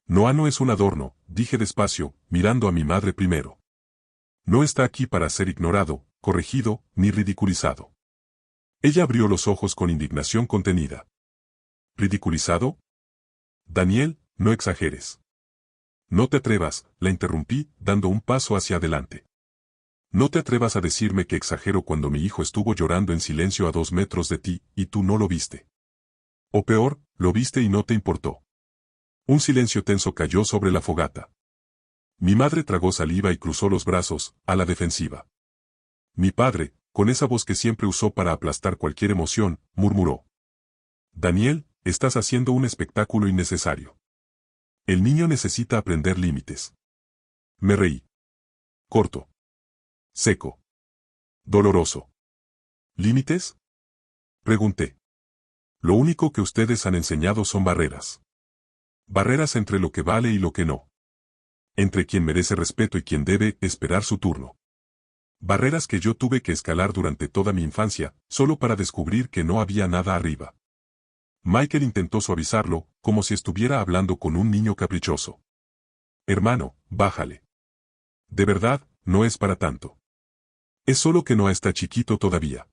[SPEAKER 1] Noah no es un adorno, dije despacio, mirando a mi madre primero. No está aquí para ser ignorado, corregido, ni ridiculizado. Ella abrió los ojos con indignación contenida. ¿Ridiculizado? Daniel, no exageres. No te atrevas, la interrumpí, dando un paso hacia adelante. No te atrevas a decirme que exagero cuando mi hijo estuvo llorando en silencio a 2 metros de ti, y tú no lo viste. O peor, lo viste y no te importó. Un silencio tenso cayó sobre la fogata. Mi madre tragó saliva y cruzó los brazos, a la defensiva. Mi padre, con esa voz que siempre usó para aplastar cualquier emoción, murmuró. Daniel, estás haciendo un espectáculo innecesario. El niño necesita aprender límites. Me reí. Corto. Seco. Doloroso. ¿Límites? Pregunté. Lo único que ustedes han enseñado son barreras. Barreras entre lo que vale y lo que no. Entre quien merece respeto y quien debe esperar su turno. Barreras que yo tuve que escalar durante toda mi infancia, solo para descubrir que no había nada arriba. Michael intentó suavizarlo, como si estuviera hablando con un niño caprichoso. Hermano, bájale. De verdad, no es para tanto. Es solo que Noah está chiquito todavía.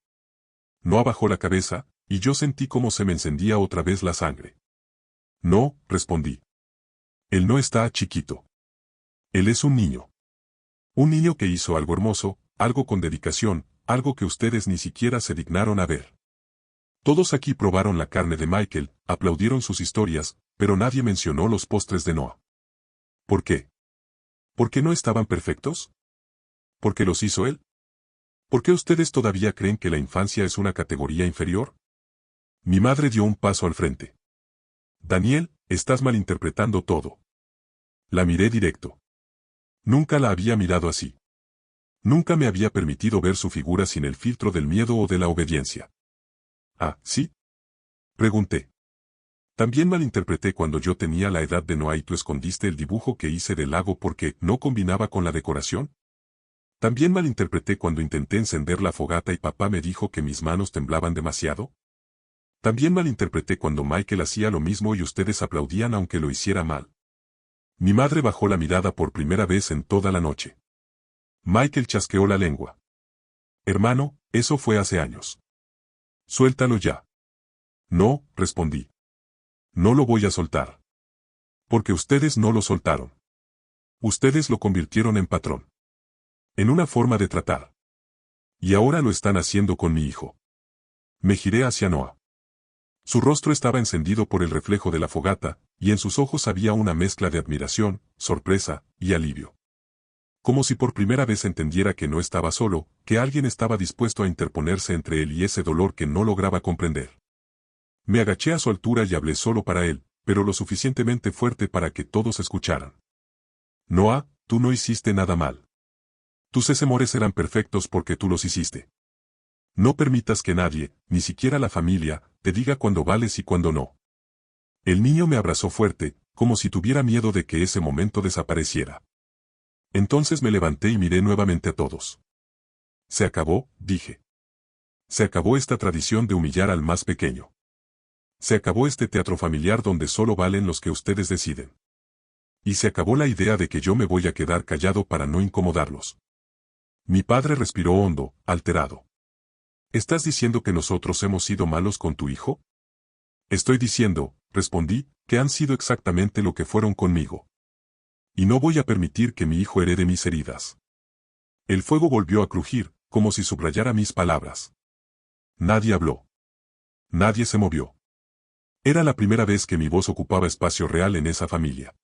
[SPEAKER 1] Noah bajó la cabeza, y yo sentí como se me encendía otra vez la sangre. No, respondí. Él no está chiquito. Él es un niño. Un niño que hizo algo hermoso, algo con dedicación, algo que ustedes ni siquiera se dignaron a ver. Todos aquí probaron la carne de Michael, aplaudieron sus historias, pero nadie mencionó los postres de Noah. ¿Por qué? ¿Por qué no estaban perfectos? ¿Por qué los hizo él? ¿Por qué ustedes todavía creen que la infancia es una categoría inferior? Mi madre dio un paso al frente. Daniel, estás malinterpretando todo. La miré directo. Nunca la había mirado así. Nunca me había permitido ver su figura sin el filtro del miedo o de la obediencia. «Ah, ¿sí?», pregunté. «También malinterpreté cuando yo tenía la edad de Noah y tú escondiste el dibujo que hice del lago porque no combinaba con la decoración. También malinterpreté cuando intenté encender la fogata y papá me dijo que mis manos temblaban demasiado. También malinterpreté cuando Michael hacía lo mismo y ustedes aplaudían aunque lo hiciera mal». Mi madre bajó la mirada por primera vez en toda la noche. Michael chasqueó la lengua. «Hermano, eso fue hace años. Suéltalo ya». «No», respondí. «No lo voy a soltar. Porque ustedes no lo soltaron. Ustedes lo convirtieron en patrón. En una forma de tratar. Y ahora lo están haciendo con mi hijo». Me giré hacia Noah. Su rostro estaba encendido por el reflejo de la fogata, y en sus ojos había una mezcla de admiración, sorpresa y alivio. Como si por primera vez entendiera que no estaba solo, que alguien estaba dispuesto a interponerse entre él y ese dolor que no lograba comprender. Me agaché a su altura y hablé solo para él, pero lo suficientemente fuerte para que todos escucharan. «Noah, tú no hiciste nada mal. Tus amores eran perfectos porque tú los hiciste. No permitas que nadie, ni siquiera la familia, te diga cuándo vales y cuándo no». El niño me abrazó fuerte, como si tuviera miedo de que ese momento desapareciera. Entonces me levanté y miré nuevamente a todos. «Se acabó», dije. «Se acabó esta tradición de humillar al más pequeño. Se acabó este teatro familiar donde solo valen los que ustedes deciden. Y se acabó la idea de que yo me voy a quedar callado para no incomodarlos». Mi padre respiró hondo, alterado. «¿Estás diciendo que nosotros hemos sido malos con tu hijo?». «Estoy diciendo», respondí, «que han sido exactamente lo que fueron conmigo. Y no voy a permitir que mi hijo herede mis heridas». El fuego volvió a crujir, como si subrayara mis palabras. Nadie habló. Nadie se movió. Era la primera vez que mi voz ocupaba espacio real en esa familia.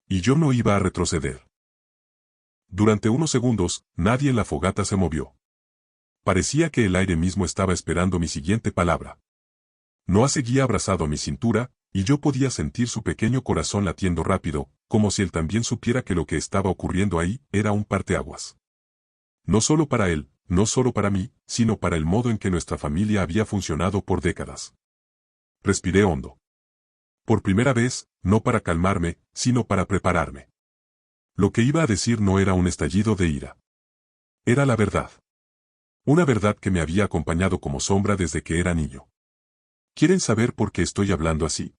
[SPEAKER 1] Y yo no iba a retroceder. Durante unos segundos, nadie en la fogata se movió. Parecía que el aire mismo estaba esperando mi siguiente palabra. Noah seguía abrazado a mi cintura, y yo podía sentir su pequeño corazón latiendo rápido, como si él también supiera que lo que estaba ocurriendo ahí era un parteaguas. No solo para él, no solo para mí, sino para el modo en que nuestra familia había funcionado por décadas. Respiré hondo. Por primera vez, no para calmarme, sino para prepararme. Lo que iba a decir no era un estallido de ira. Era la verdad. Una verdad que me había acompañado como sombra desde que era niño. ¿Quieren saber por qué estoy hablando así?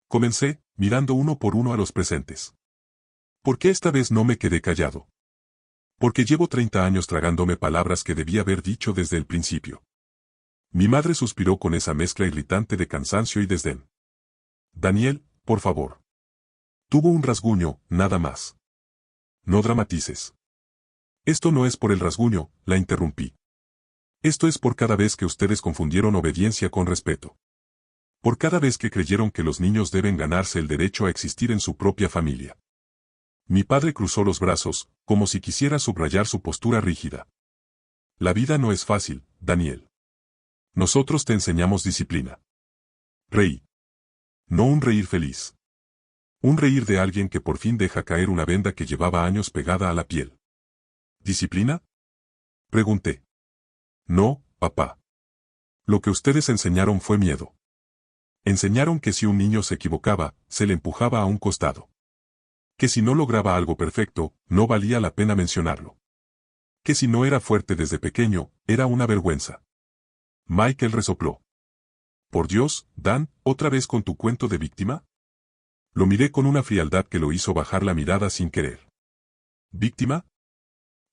[SPEAKER 1] Comencé, mirando uno por uno a los presentes. ¿Por qué esta vez no me quedé callado? Porque llevo 30 años tragándome palabras que debía haber dicho desde el principio. Mi madre suspiró con esa mezcla irritante de cansancio y desdén. «Daniel, por favor». Tuvo un rasguño, nada más. «No dramatices». «Esto no es por el rasguño», la interrumpí. «Esto es por cada vez que ustedes confundieron obediencia con respeto. Por cada vez que creyeron que los niños deben ganarse el derecho a existir en su propia familia». Mi padre cruzó los brazos, como si quisiera subrayar su postura rígida. «La vida no es fácil, Daniel. Nosotros te enseñamos disciplina». Reí. No un reír feliz. Un reír de alguien que por fin deja caer una venda que llevaba años pegada a la piel. «¿Disciplina?», pregunté. «No, papá. Lo que ustedes enseñaron fue miedo. Enseñaron que si un niño se equivocaba, se le empujaba a un costado. Que si no lograba algo perfecto, no valía la pena mencionarlo. Que si no era fuerte desde pequeño, era una vergüenza». Michael resopló. «Por Dios, Dan, ¿otra vez con tu cuento de víctima?». Lo miré con una frialdad que lo hizo bajar la mirada sin querer. «¿Víctima?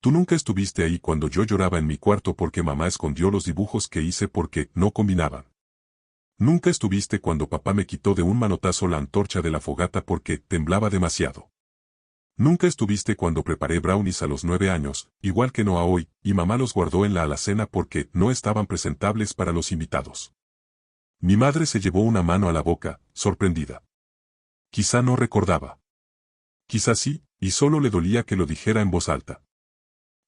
[SPEAKER 1] Tú nunca estuviste ahí cuando yo lloraba en mi cuarto porque mamá escondió los dibujos que hice porque no combinaban. Nunca estuviste cuando papá me quitó de un manotazo la antorcha de la fogata porque temblaba demasiado. Nunca estuviste cuando preparé brownies a los 9 años, igual que Noah hoy, y mamá los guardó en la alacena porque no estaban presentables para los invitados». Mi madre se llevó una mano a la boca, sorprendida. Quizá no recordaba. Quizá sí, y solo le dolía que lo dijera en voz alta.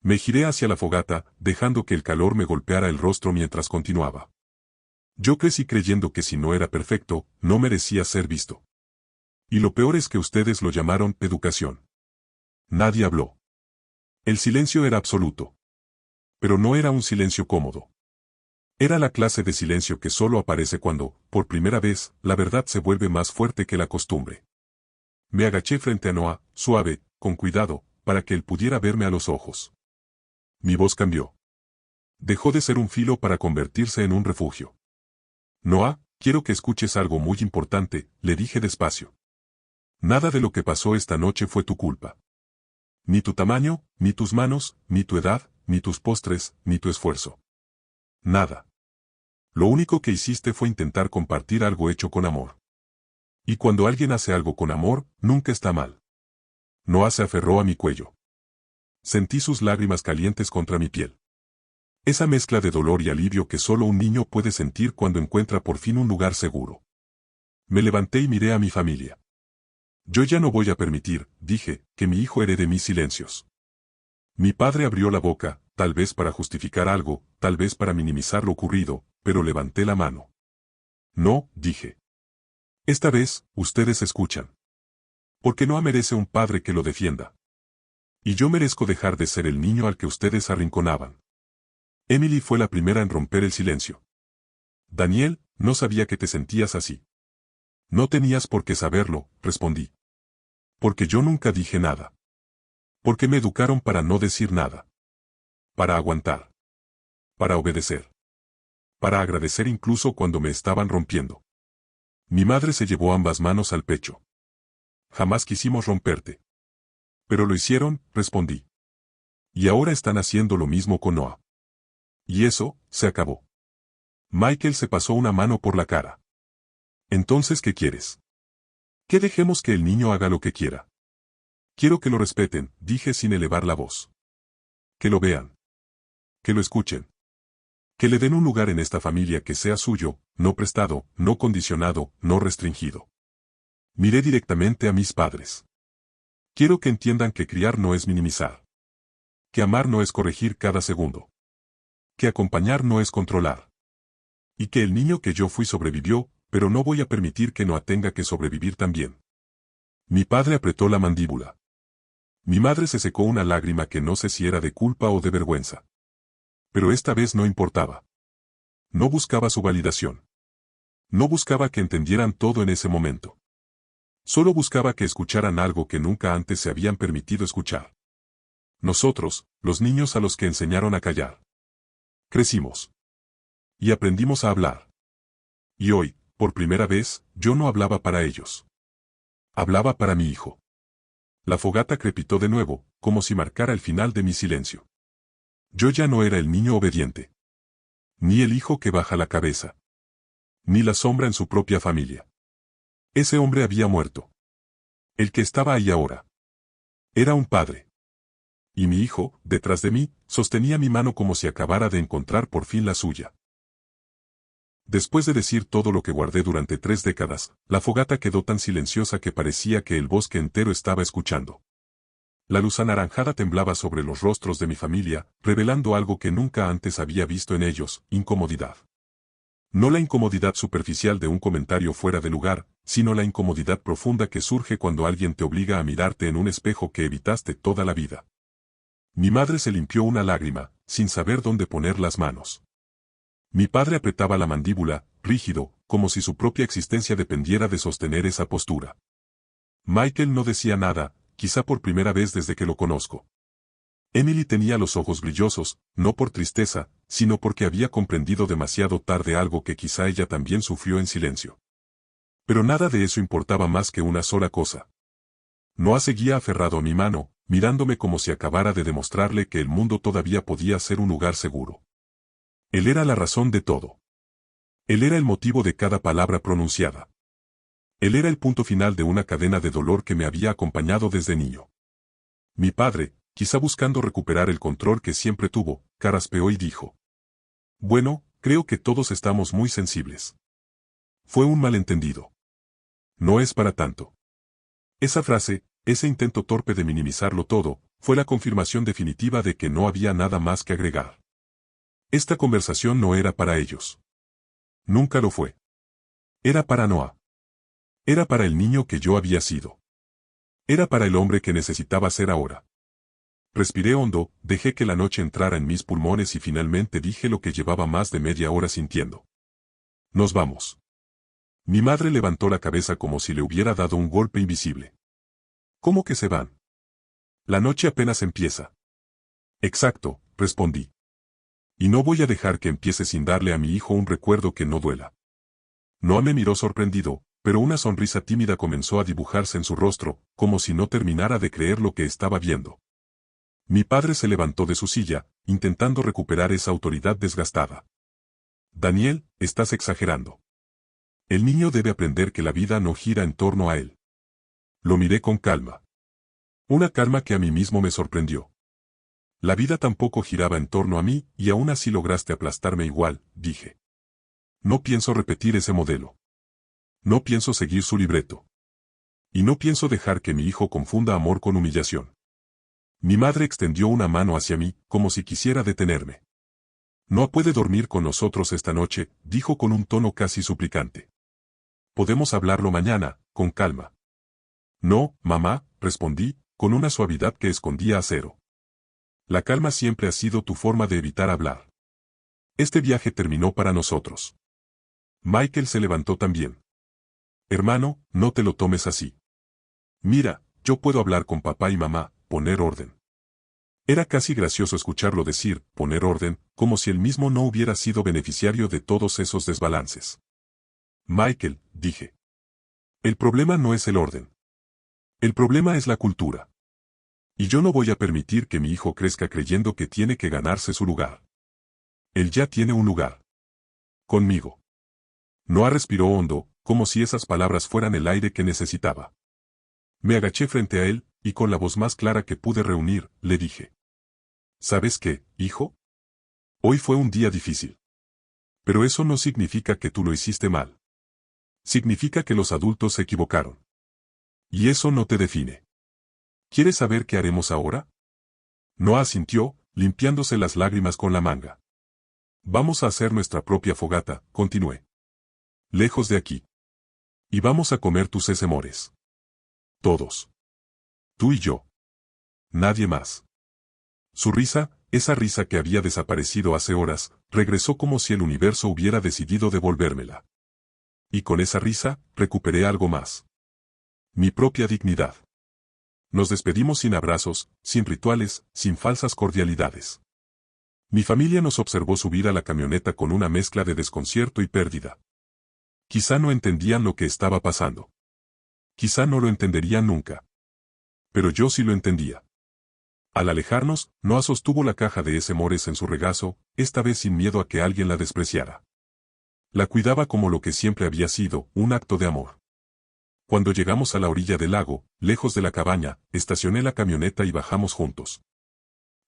[SPEAKER 1] Me giré hacia la fogata, dejando que el calor me golpeara el rostro mientras continuaba. Yo crecí creyendo que si no era perfecto, no merecía ser visto. Y lo peor es que ustedes lo llamaron educación. Nadie habló. El silencio era absoluto. Pero no era un silencio cómodo. Era la clase de silencio que solo aparece cuando, por primera vez, la verdad se vuelve más fuerte que la costumbre. Me agaché frente a Noah, suave, con cuidado, para que él pudiera verme a los ojos. Mi voz cambió. Dejó de ser un filo para convertirse en un refugio. Noah, quiero que escuches algo muy importante, le dije despacio. Nada de lo que pasó esta noche fue tu culpa. Ni tu tamaño, ni tus manos, ni tu edad, ni tus postres, ni tu esfuerzo. Nada. Lo único que hiciste fue intentar compartir algo hecho con amor. Y cuando alguien hace algo con amor, nunca está mal. Noah se aferró a mi cuello. Sentí sus lágrimas calientes contra mi piel. Esa mezcla de dolor y alivio que solo un niño puede sentir cuando encuentra por fin un lugar seguro. Me levanté y miré a mi familia. Yo ya no voy a permitir, dije, que mi hijo herede mis silencios. Mi padre abrió la boca, tal vez para justificar algo, tal vez para minimizar lo ocurrido, pero levanté la mano. No, dije. Esta vez, ustedes escuchan. Porque Noah merece un padre que lo defienda. Y yo merezco dejar de ser el niño al que ustedes arrinconaban. Emily fue la primera en romper el silencio. Daniel, no sabía que te sentías así. No tenías por qué saberlo, respondí. Porque yo nunca dije nada. Porque me educaron para no decir nada. Para aguantar. Para obedecer. Para agradecer incluso cuando me estaban rompiendo. Mi madre se llevó ambas manos al pecho. Jamás quisimos romperte. Pero lo hicieron, respondí. Y ahora están haciendo lo mismo con Noah. Y eso, se acabó. Michael se pasó una mano por la cara. Entonces, ¿qué quieres? Que dejemos que el niño haga lo que quiera. Quiero que lo respeten, dije sin elevar la voz. Que lo vean. Que lo escuchen. Que le den un lugar en esta familia que sea suyo, no prestado, no condicionado, no restringido. Miré directamente a mis padres. Quiero que entiendan que criar no es minimizar. Que amar no es corregir cada segundo. Que acompañar no es controlar. Y que el niño que yo fui sobrevivió, pero no voy a permitir que Noah tenga que sobrevivir también. Mi padre apretó la mandíbula. Mi madre se secó una lágrima que no sé si era de culpa o de vergüenza. Pero esta vez no importaba. No buscaba su validación. No buscaba que entendieran todo en ese momento. Solo buscaba que escucharan algo que nunca antes se habían permitido escuchar. Nosotros, los niños a los que enseñaron a callar. Crecimos. Y aprendimos a hablar. Y hoy, por primera vez, yo no hablaba para ellos. Hablaba para mi hijo. La fogata crepitó de nuevo, como si marcara el final de mi silencio. Yo ya no era el niño obediente. Ni el hijo que baja la cabeza. Ni la sombra en su propia familia. Ese hombre había muerto. El que estaba ahí ahora. Era un padre. Y mi hijo, detrás de mí, sostenía mi mano como si acabara de encontrar por fin la suya. Después de decir todo lo que guardé durante 3 décadas, la fogata quedó tan silenciosa que parecía que el bosque entero estaba escuchando. La luz anaranjada temblaba sobre los rostros de mi familia, revelando algo que nunca antes había visto en ellos, incomodidad. No la incomodidad superficial de un comentario fuera de lugar, sino la incomodidad profunda que surge cuando alguien te obliga a mirarte en un espejo que evitaste toda la vida. Mi madre se limpió una lágrima, sin saber dónde poner las manos. Mi padre apretaba la mandíbula, rígido, como si su propia existencia dependiera de sostener esa postura. Michael no decía nada, quizá por primera vez desde que lo conozco. Emily tenía los ojos brillosos, no por tristeza, sino porque había comprendido demasiado tarde algo que quizá ella también sufrió en silencio. Pero nada de eso importaba más que una sola cosa. Noah seguía aferrado a mi mano, mirándome como si acabara de demostrarle que el mundo todavía podía ser un lugar seguro. Él era la razón de todo. Él era el motivo de cada palabra pronunciada. Él era el punto final de una cadena de dolor que me había acompañado desde niño. Mi padre, quizá buscando recuperar el control que siempre tuvo, carraspeó y dijo: Bueno, creo que todos estamos muy sensibles. Fue un malentendido. No es para tanto. Esa frase, ese intento torpe de minimizarlo todo, fue la confirmación definitiva de que no había nada más que agregar. Esta conversación no era para ellos. Nunca lo fue. Era para Noah. Era para el niño que yo había sido. Era para el hombre que necesitaba ser ahora. Respiré hondo, dejé que la noche entrara en mis pulmones y finalmente dije lo que llevaba más de media hora sintiendo. Nos vamos. Mi madre levantó la cabeza como si le hubiera dado un golpe invisible. ¿Cómo que se van? La noche apenas empieza. Exacto, respondí. Y no voy a dejar que empiece sin darle a mi hijo un recuerdo que no duela. Noah me miró sorprendido, pero una sonrisa tímida comenzó a dibujarse en su rostro, como si no terminara de creer lo que estaba viendo. Mi padre se levantó de su silla, intentando recuperar esa autoridad desgastada. Daniel, estás exagerando. El niño debe aprender que la vida no gira en torno a él. Lo miré con calma. Una calma que a mí mismo me sorprendió. La vida tampoco giraba en torno a mí, y aún así lograste aplastarme igual, dije. No pienso repetir ese modelo. No pienso seguir su libreto. Y no pienso dejar que mi hijo confunda amor con humillación. Mi madre extendió una mano hacia mí, como si quisiera detenerme. No puede dormir con nosotros esta noche, dijo con un tono casi suplicante. Podemos hablarlo mañana, con calma. No, mamá, respondí, con una suavidad que escondía acero. La calma siempre ha sido tu forma de evitar hablar. Este viaje terminó para nosotros. Michael se levantó también. Hermano, no te lo tomes así. Mira, yo puedo hablar con papá y mamá, poner orden. Era casi gracioso escucharlo decir, poner orden, como si él mismo no hubiera sido beneficiario de todos esos desbalances. Michael, dije. El problema no es el orden. El problema es la cultura. Y yo no voy a permitir que mi hijo crezca creyendo que tiene que ganarse su lugar. Él ya tiene un lugar. Conmigo. Noah respiró hondo, como si esas palabras fueran el aire que necesitaba. Me agaché frente a él, y con la voz más clara que pude reunir, le dije. ¿Sabes qué, hijo? Hoy fue un día difícil. Pero eso no significa que tú lo hiciste mal. Significa que los adultos se equivocaron. Y eso no te define. ¿Quieres saber qué haremos ahora? Noah asintió, limpiándose las lágrimas con la manga. Vamos a hacer nuestra propia fogata, continué. Lejos de aquí. Y vamos a comer tus sesemores. Todos. Tú y yo. Nadie más. Su risa, esa risa que había desaparecido hace horas, regresó como si el universo hubiera decidido devolvérmela. Y con esa risa, recuperé algo más. Mi propia dignidad. Nos despedimos sin abrazos, sin rituales, sin falsas cordialidades. Mi familia nos observó subir a la camioneta con una mezcla de desconcierto y pérdida. Quizá no entendían lo que estaba pasando. Quizá no lo entenderían nunca. Pero yo sí lo entendía. Al alejarnos, Noah sostuvo la caja de sesemores en su regazo, esta vez sin miedo a que alguien la despreciara. La cuidaba como lo que siempre había sido, un acto de amor. Cuando llegamos a la orilla del lago, lejos de la cabaña, estacioné la camioneta y bajamos juntos.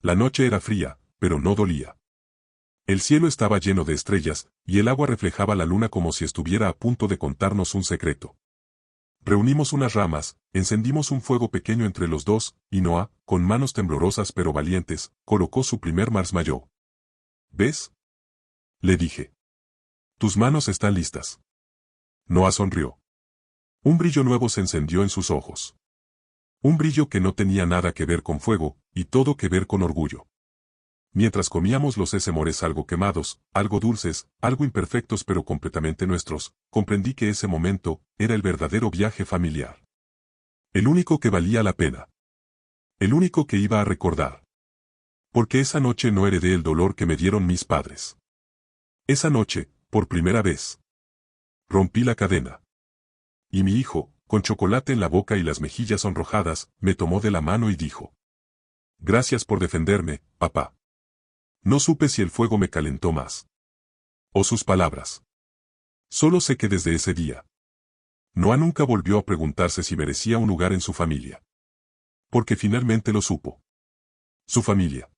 [SPEAKER 1] La noche era fría, pero no dolía. El cielo estaba lleno de estrellas, y el agua reflejaba la luna como si estuviera a punto de contarnos un secreto. Reunimos unas ramas, encendimos un fuego pequeño entre los dos, y Noah, con manos temblorosas pero valientes, colocó su primer marshmallow. ¿Ves? Le dije. Tus manos están listas. Noah sonrió. Un brillo nuevo se encendió en sus ojos. Un brillo que no tenía nada que ver con fuego, y todo que ver con orgullo. Mientras comíamos los sesemores algo quemados, algo dulces, algo imperfectos pero completamente nuestros, comprendí que ese momento era el verdadero viaje familiar. El único que valía la pena. El único que iba a recordar. Porque esa noche no heredé el dolor que me dieron mis padres. Esa noche, por primera vez, rompí la cadena. Y mi hijo, con chocolate en la boca y las mejillas sonrojadas, me tomó de la mano y dijo: Gracias por defenderme, papá. No supe si el fuego me calentó más. O sus palabras. Solo sé que desde ese día, Noah nunca volvió a preguntarse si merecía un lugar en su familia. Porque finalmente lo supo. Su familia.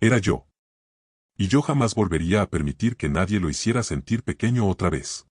[SPEAKER 1] Era yo. Y yo jamás volvería a permitir que nadie lo hiciera sentir pequeño otra vez.